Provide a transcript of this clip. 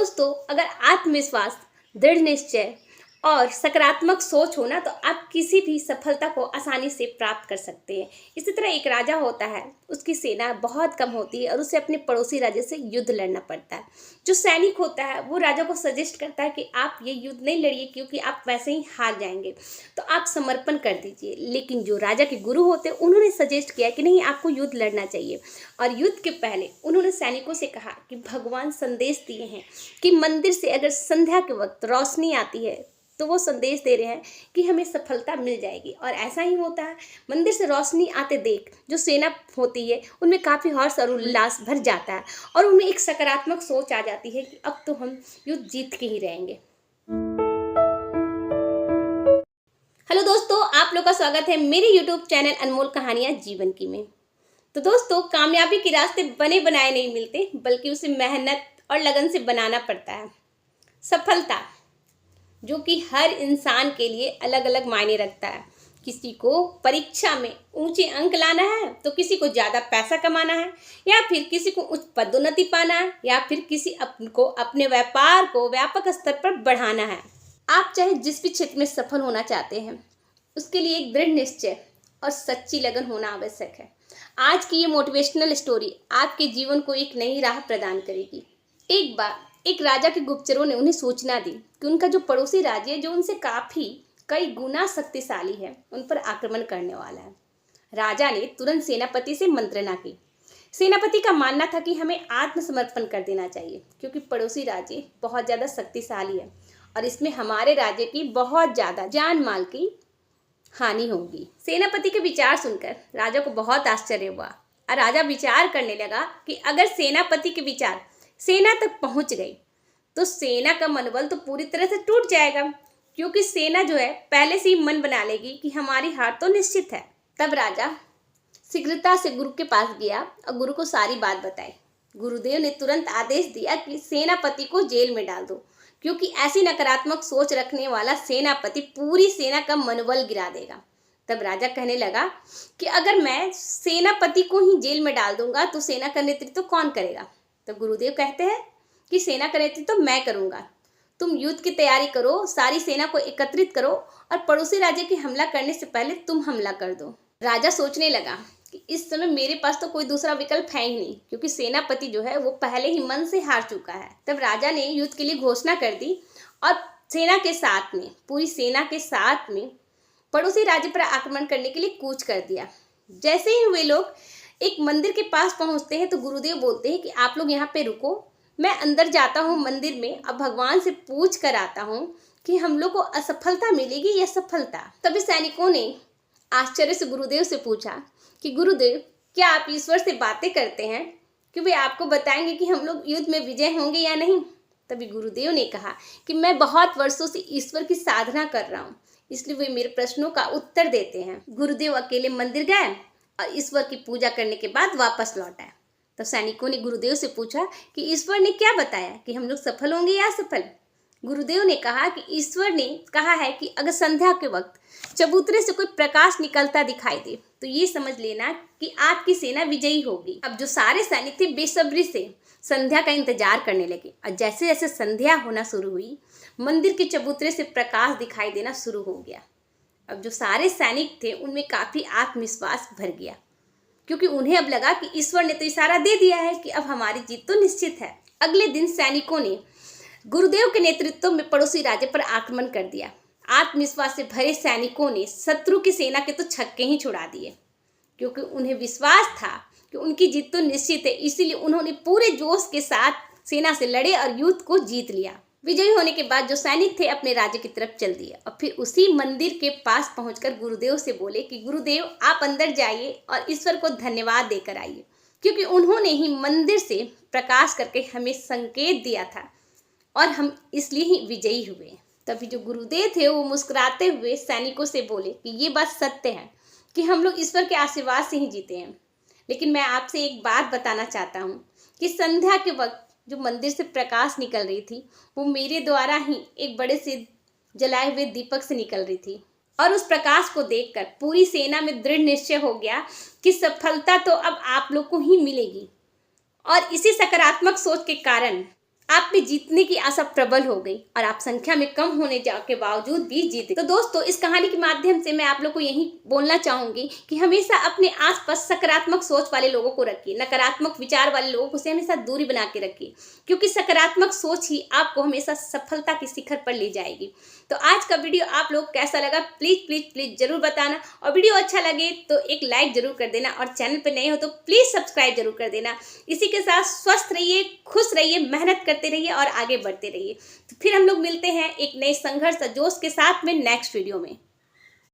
दोस्तों, अगर आत्मविश्वास, दृढ़ निश्चय और सकारात्मक सोच हो ना, तो आप किसी भी सफलता को आसानी से प्राप्त कर सकते हैं। इसी तरह एक राजा होता है, उसकी सेना बहुत कम होती है और उसे अपने पड़ोसी राज्य से युद्ध लड़ना पड़ता है। जो सैनिक होता है वो राजा को सजेस्ट करता है कि आप ये युद्ध नहीं लड़िए, क्योंकि आप वैसे ही हार जाएंगे, तो आप समर्पण कर दीजिए। लेकिन जो राजा के गुरु होते हैं उन्होंने सजेस्ट किया कि नहीं, आपको युद्ध लड़ना चाहिए। और युद्ध के पहले उन्होंने सैनिकों से कहा कि भगवान संदेश दिए हैं कि मंदिर से अगर संध्या के वक्त रोशनी आती है तो वो संदेश दे रहे हैं कि हमें सफलता मिल जाएगी। और ऐसा ही होता है। मंदिर से रोशनी आते देख जो सेना होती है उनमें काफ़ी हर्ष और उल्लास भर जाता है और उनमें एक सकारात्मक सोच आ जाती है कि अब तो हम युद्ध जीत के ही रहेंगे। हेलो दोस्तों, आप लोग का स्वागत है मेरे यूट्यूब चैनल अनमोल कहानियाँ जीवन की में। तो दोस्तों, कामयाबी के रास्ते बने बनाए नहीं मिलते, बल्कि उसे मेहनत और लगन से बनाना पड़ता है। सफलता जो कि हर इंसान के लिए अलग अलग मायने रखता है। किसी को परीक्षा में ऊंचे अंक लाना है, तो किसी को ज़्यादा पैसा कमाना है, या फिर किसी को उच्च पदोन्नति पाना है, या फिर किसी को अपने व्यापार को व्यापक स्तर पर बढ़ाना है। आप चाहे जिस भी क्षेत्र में सफल होना चाहते हैं, उसके लिए एक दृढ़ निश्चय और सच्ची लगन होना आवश्यक है। आज की ये मोटिवेशनल स्टोरी आपके जीवन को एक नई राह प्रदान करेगी। एक बार एक राजा के गुप्तचरों ने उन्हें सूचना दी कि उनका जो पड़ोसी राज्य है, जो उनसे काफ़ी कई गुना शक्तिशाली है, उन पर आक्रमण करने वाला है। राजा ने तुरंत सेनापति से मंत्रणा की। सेनापति का मानना था कि हमें आत्मसमर्पण कर देना चाहिए, क्योंकि पड़ोसी राज्य बहुत ज़्यादा शक्तिशाली है और इसमें हमारे राज्य की बहुत ज़्यादा जान माल की हानि होगी। सेनापति के विचार सुनकर राजा को बहुत आश्चर्य हुआ और राजा विचार करने लगा कि अगर सेनापति के विचार सेना तक पहुंच गई तो सेना का मनोबल तो पूरी तरह से टूट जाएगा, क्योंकि सेना जो है पहले से ही मन बना लेगी कि हमारी हार तो निश्चित है। तब राजा शीघ्रता से गुरु के पास गया और गुरु को सारी बात बताई। गुरुदेव ने तुरंत आदेश दिया कि सेनापति को जेल में डाल दो, क्योंकि ऐसी नकारात्मक सोच रखने वाला सेनापति पूरी सेना का मनोबल गिरा देगा। तब राजा कहने लगा कि अगर मैं सेनापति को ही जेल में डाल दूंगा तो सेना का नेतृत्व कौन करेगा? तो गुरुदेव कहते हैं कि सेना का नेतृत्व तो मैं करूंगा। तुम युद्ध की तैयारी करो, सारी सेना को एकत्रित करो और पड़ोसी राज्य की हमला करने से पहले तुम हमला कर दो। राजा सोचने लगा कि इस समय मेरे पास तो कोई दूसरा विकल्प है ही नहीं, क्योंकि सेनापति जो है वो पहले ही मन से हार चुका है। तब राजा ने युद्ध के लिए घोषणा कर दी और सेना के साथ में, पूरी सेना के साथ में पड़ोसी राज्य पर आक्रमण करने के लिए कूच कर दिया। जैसे ही वे लोग एक मंदिर के पास पहुंचते हैं तो गुरुदेव बोलते हैं कि आप लोग यहाँ पे रुको, मैं अंदर जाता हूँ मंदिर में, अब भगवान से पूछ कर आता हूँ कि हम लोग को असफलता मिलेगी या सफलता। तभी सैनिकों ने आश्चर्य से गुरुदेव से पूछा कि गुरुदेव, क्या आप ईश्वर से बातें करते हैं कि वे आपको बताएंगे कि हम लोग युद्ध में विजय होंगे या नहीं? तभी गुरुदेव ने कहा कि मैं बहुत वर्षों से ईश्वर की साधना कर रहा हूँ, इसलिए वे मेरे प्रश्नों का उत्तर देते हैं। गुरुदेव अकेले मंदिर गए और ईश्वर की पूजा करने के बाद वापस लौट आए। तो सैनिकों ने गुरुदेव से पूछा कि ईश्वर ने क्या बताया कि हम लोग सफल होंगे या असफल? गुरुदेव ने कहा कि ईश्वर ने कहा है कि अगर संध्या के वक्त चबूतरे से कोई प्रकाश निकलता दिखाई दे तो ये समझ लेना कि आपकी सेना विजयी होगी। अब जो सारे सैनिक थे बेसब्री से संध्या का इंतजार करने लगे और जैसे जैसे संध्या होना शुरू हुई, मंदिर के चबूतरे से प्रकाश दिखाई देना शुरू हो गया। अब जो सारे सैनिक थे उनमें काफ़ी आत्मविश्वास भर गया, क्योंकि उन्हें अब लगा कि ईश्वर ने तो इशारा दे दिया है कि अब हमारी जीत तो निश्चित है। अगले दिन सैनिकों ने गुरुदेव के नेतृत्व में पड़ोसी राज्य पर आक्रमण कर दिया। आत्मविश्वास से भरे सैनिकों ने शत्रु की सेना के तो छक्के ही छुड़ा दिए, क्योंकि उन्हें विश्वास था कि उनकी जीत तो निश्चित है। इसीलिए उन्होंने पूरे जोश के साथ सेना से लड़े और युद्ध को जीत लिया। विजयी होने के बाद जो सैनिक थे अपने राज्य की तरफ चल दिए और फिर उसी मंदिर के पास पहुंचकर गुरुदेव से बोले कि गुरुदेव, आप अंदर जाइए और ईश्वर को धन्यवाद देकर आइए, क्योंकि उन्होंने ही मंदिर से प्रकाश करके हमें संकेत दिया था और हम इसलिए ही विजयी हुए। तभी जो गुरुदेव थे वो मुस्कुराते हुए सैनिकों से बोले कि ये बात सत्य है कि हम लोग ईश्वर के आशीर्वाद से ही जीते हैं, लेकिन मैं आपसे एक बात बताना चाहता हूँ कि संध्या के वक्त जो मंदिर से प्रकाश निकल रही थी वो मेरे द्वारा ही एक बड़े से जलाए हुए दीपक से निकल रही थी, और उस प्रकाश को देखकर पूरी सेना में दृढ़ निश्चय हो गया कि सफलता तो अब आप लोग को ही मिलेगी। और इसी सकारात्मक सोच के कारण आप में जीतने की आशा प्रबल हो गई और आप संख्या में कम होने के बावजूद भी जीते। तो दोस्तों, इस कहानी के माध्यम से मैं आप लोग को यही बोलना चाहूंगी कि हमेशा अपने आसपास सकारात्मक सोच वाले लोगों को रखिए, नकारात्मक विचार वाले लोगों से हमेशा दूरी बना के रखिए, क्योंकि सकारात्मक सोच ही आपको हमेशा सफलता के शिखर पर ले जाएगी। तो आज का वीडियो आप लोग कैसा लगा प्लीज प्लीज प्लीज जरूर बताना, और वीडियो अच्छा लगे तो एक लाइक जरूर कर देना, और चैनल पर नए हो तो प्लीज सब्सक्राइब जरूर कर देना। इसी के साथ स्वस्थ रहिए, खुश रहिए, मेहनत करते रहिए और आगे बढ़ते रहिए। तो फिर हम लोग मिलते हैं एक नए संघर्ष और जोश के साथ में नेक्स्ट वीडियो में।